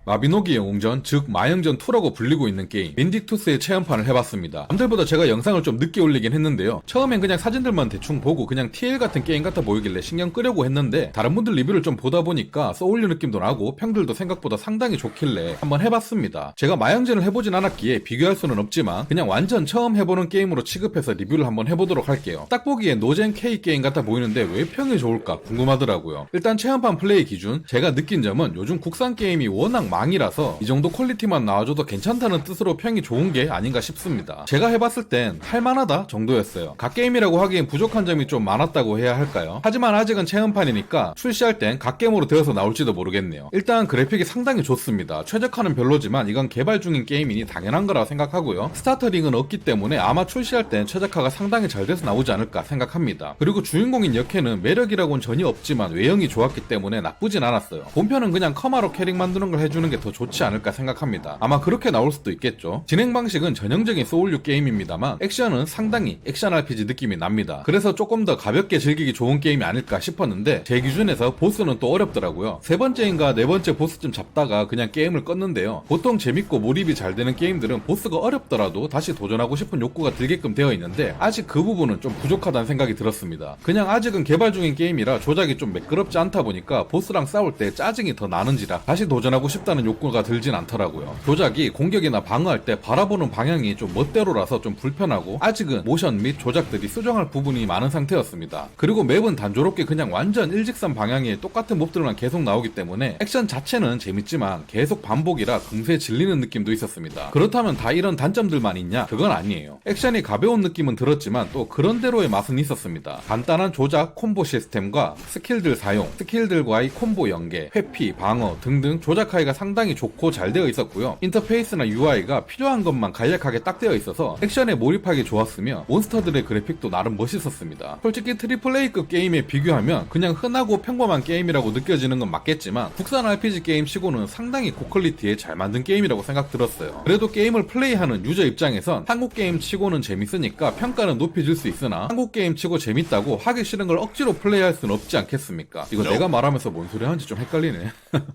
마비노기 영웅전, 즉 마영전2라고 불리고 있는 게임 빈딕투스의 체험판을 해봤습니다. 남들보다 제가 영상을 좀 늦게 올리긴 했는데요. 처음엔 그냥 사진들만 대충 보고 그냥 TL 같은 게임 같아 보이길래 신경 끄려고 했는데 다른 분들 리뷰를 좀 보다 보니까 소울류 느낌도 나고 평들도 생각보다 상당히 좋길래 한번 해봤습니다. 제가 마영전을 해보진 않았기에 비교할 수는 없지만 그냥 완전 처음 해보는 게임으로 취급해서 리뷰를 한번 해보도록 할게요. 딱 보기에 노젠 K 게임 같아 보이는데 왜 평이 좋을까 궁금하더라고요. 일단 체험판 플레이 기준 제가 느낀 점은 요즘 국산 게임이 워낙 망이라서 이 정도 퀄리티만 나와줘도 괜찮다는 뜻으로 평이 좋은 게 아닌가 싶습니다. 제가 해봤을 땐 할만하다 정도였어요. 갓게임이라고 하기엔 부족한 점이 좀 많았다고 해야 할까요? 하지만 아직은 체험판이니까 출시할 땐 갓게임으로 되어서 나올지도 모르겠네요. 일단 그래픽이 상당히 좋습니다. 최적화는 별로지만 이건 개발 중인 게임이니 당연한 거라 생각하고요. 스타터링은 없기 때문에 아마 출시할 땐 최적화가 상당히 잘 돼서 나오지 않을까 생각합니다. 그리고 주인공인 역해는 매력이라고는 전혀 없지만 외형이 좋았기 때문에 나쁘진 않았어요. 본편은 그냥 커마로 캐릭 만드는 걸 해주는 게 더 좋지 않을까 생각합니다. 아마 그렇게 나올 수도 있겠죠. 진행 방식은 전형적인 소울류 게임입니다만 액션은 상당히 액션 RPG 느낌이 납니다. 그래서 조금 더 가볍게 즐기기 좋은 게임이 아닐까 싶었는데 제 기준에서 보스는 또 어렵더라고요. 세 번째인가 네 번째 보스쯤 잡다가 그냥 게임을 껐는데요. 보통 재밌고 몰입이 잘 되는 게임들은 보스가 어렵더라도 다시 도전하고 싶은 욕구가 들게끔 되어 있는데 아직 그 부분은 좀 부족하다는 생각이 들었습니다. 그냥 아직은 개발 중인 게임이라 조작이 좀 매끄럽지 않다 보니까 보스랑 싸울 때 짜증이 더 나는지라 다시 도전하고 싶다는 욕구가 들진 않더라고요. 조작이 공격이나 방어할 때 바라보는 방향이 좀 멋대로라서 좀 불편하고 아직은 모션 및 조작들이 수정할 부분이 많은 상태였습니다. 그리고 맵은 단조롭게 그냥 완전 일직선 방향의 똑같은 몹들만 계속 나오기 때문에 액션 자체는 재밌지만 계속 반복이라 금세 질리는 느낌도 있었습니다. 그렇다면 다 이런 단점들만 있냐? 그건 아니에요. 액션이 가벼운 느낌은 들었지만 또 그런대로의 맛은 있었습니다. 간단한 조작, 콤보 시스템과 스킬들 사용, 스킬들과의 콤보 연계, 회피, 방어 등등 조작하기가 상당히 좋고 잘 되어 있었고요. 인터페이스나 UI가 필요한 것만 간략하게 딱 되어 있어서 액션에 몰입하기 좋았으며 몬스터들의 그래픽도 나름 멋있었습니다. 솔직히 AAA급 게임에 비교하면 그냥 흔하고 평범한 게임이라고 느껴지는 건 맞겠지만 국산 RPG 게임 치고는 상당히 고퀄리티에 잘 만든 게임이라고 생각 들었어요. 그래도 게임을 플레이하는 유저 입장에선 한국 게임 치고는 재밌으니까 평가는 높여줄 수 있으나 한국 게임 치고 재밌다고 하기 싫은 걸 억지로 플레이할 수는 없지 않겠습니까? 이거 내가 말하면서 뭔 소리 하는지 좀 헷갈리네.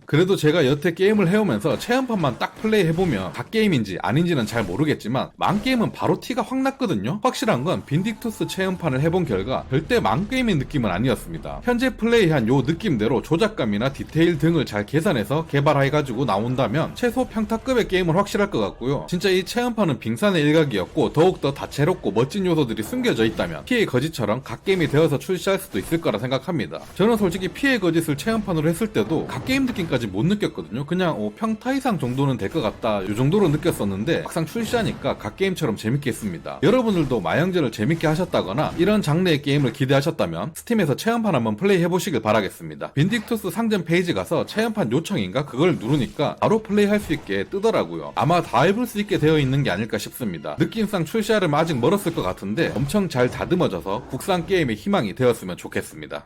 그래도 제가 여태 게임을 해오면서 체험판만 딱 플레이해보면 갓게임인지 아닌지는 잘 모르겠지만 망게임은 바로 티가 확 났거든요. 확실한 건 빈딕투스 체험판을 해본 결과 절대 망게임의 느낌은 아니었습니다. 현재 플레이한 요 느낌대로 조작감이나 디테일 등을 잘 계산해서 개발해가지고 나온다면 최소 평타급의 게임은 확실할 것 같고요. 진짜 이 체험판은 빙산의 일각이었고 더욱더 다채롭고 멋진 요소들이 숨겨져 있다면 피의 거짓처럼 갓게임이 되어서 출시할 수도 있을 거라 생각합니다. 저는 솔직히 피의 거짓을 체험판으로 했을 때도 갓게임 느낌까지 못 느꼈거든요. 그냥 평타 이상 정도는 될 것 같다 요 정도로 느꼈었는데 막상 출시하니까 갓게임처럼 재밌게 했습니다. 여러분들도 마영전을 재밌게 하셨다거나 이런 장르의 게임을 기대하셨다면 스팀에서 체험판 한번 플레이 해보시길 바라겠습니다. 빈딕투스 상점 페이지 가서 체험판 요청인가 그걸 누르니까 바로 플레이할 수 있게 뜨더라고요. 아마 다 해볼 수 있게 되어 있는 게 아닐까 싶습니다. 느낌상 출시하려면 아직 멀었을 것 같은데 엄청 잘 다듬어져서 국산 게임의 희망이 되었으면 좋겠습니다.